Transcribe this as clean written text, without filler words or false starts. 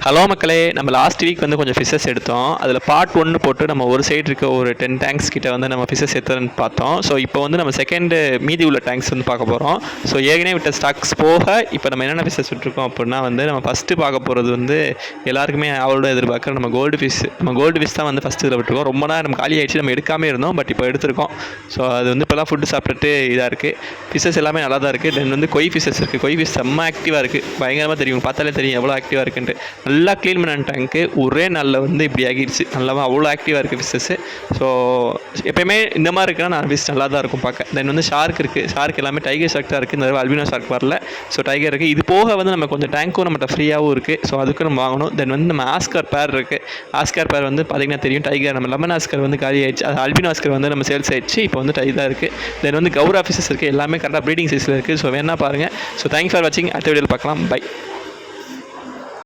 Hello மக்களே, நம்ம last week வந்து கொஞ்சம் ஃபிஷஸ் எடுத்தோம். அதில் பார்ட் 1 போட்டு நம்ம ஒரு சைடு இருக்க ஒரு 10 டேங்க்ஸ் கிட்ட வந்து நம்ம ஃபிஷஸ் எடுத்துன்னு பார்த்தோம். ஸோ இப்போ வந்து நம்ம செகண்டு மீதி உள்ள டேங்க்ஸ் வந்து பார்க்க போகிறோம். ஸோ ஏற்கனவே விட்ட ஸ்டாக்ஸ் போக இப்போ நம்ம என்னென்ன ஃபிஷஸ் விட்டுருக்கோம் அப்படின்னா வந்து நம்ம ஃபஸ்ட்டு பார்க்க போகிறது வந்து எல்லாருக்குமே அவளோட எதிர்பார்க்குற நம்ம கோல்டு ஃபிஷ் தான் வந்து ஃபஸ்ட்டு இதில் விட்டுருக்கோம். ரொம்ப நேரம் நம்ம காலி ஆகிடுச்சு, நம்ம எடுக்காமே இருந்தோம். பட் இப்போ எடுத்திருக்கோம். ஸோ அது வந்து இப்போலாம் ஃபுட்டு சாப்பிட்டுட்டு இதாக இருக்குது. ஃபிஷஸ் எல்லாமே நல்லா தான் இருக்குது. தென் வந்து கொய் ஃபிஷஸ் இருக்குது. கொய் ஃபிஷ் செம்ம ஆக்டிவாக இருக்குது. பயங்கரமாக தெரியும், பார்த்தாலே தெரியும் எவ்வளோ ஆக்டிவாக இருக்குன்ட்டு. நல்லா க்ளீன் பண்ண டேங்க்கு ஒரே நாளில் வந்து இப்படி ஆகிடுச்சு. நல்லா அவ்வளோ ஆக்டிவாக இருக்குது ஃபிஷ்ஷஸ்ஸு. ஸோ எப்போயுமே இந்த மாதிரி இருக்குன்னா நான் ஃபிஷ் நல்லா தான் இருக்கும் பார்க்க. தென் வந்து ஷார்க் இருக்குது. ஷார்க் எல்லாமே டைகர் ஷார்க் தான் இருக்குது. இந்த தடவை அல்பினோ ஷார்க் வரல. ஸோ டைகர் இருக்குது. இது போக வந்து நம்ம கொஞ்சம் டேங்க்கும் நம்மகிட்ட ஃப்ரீயாகவும் இருக்குது. ஸோ அதுக்கும் நம்ம வாங்கணும். தென் வந்து நம்ம ஆஸ்கர் பேர் இருக்குது. ஆஸ்கர் பேர் வந்து பார்த்திங்கன்னா தெரியும், டைகர் நம்ம லெமன் ஆஸ்கர் வந்து காலி ஆகிடுச்சு. அது அல்பினோ ஆஸ்கர் வந்து நம்ம சேல்ஸ் ஆகிடுச்சு. இப்போ வந்து டைகர் இருக்குது. தென் வந்து கௌரா ஃபிஷஸ் இருக்குது. எல்லாமே கரெக்டாக ப்ரீடிங் சைஸில் இருக்குது. ஸோ வேணா பாருங்கள். ஸோ தேங்க்ஸ் ஃபார் வாட்சிங். அடுத்த வீடியோவில் பார்க்கலாம். பை.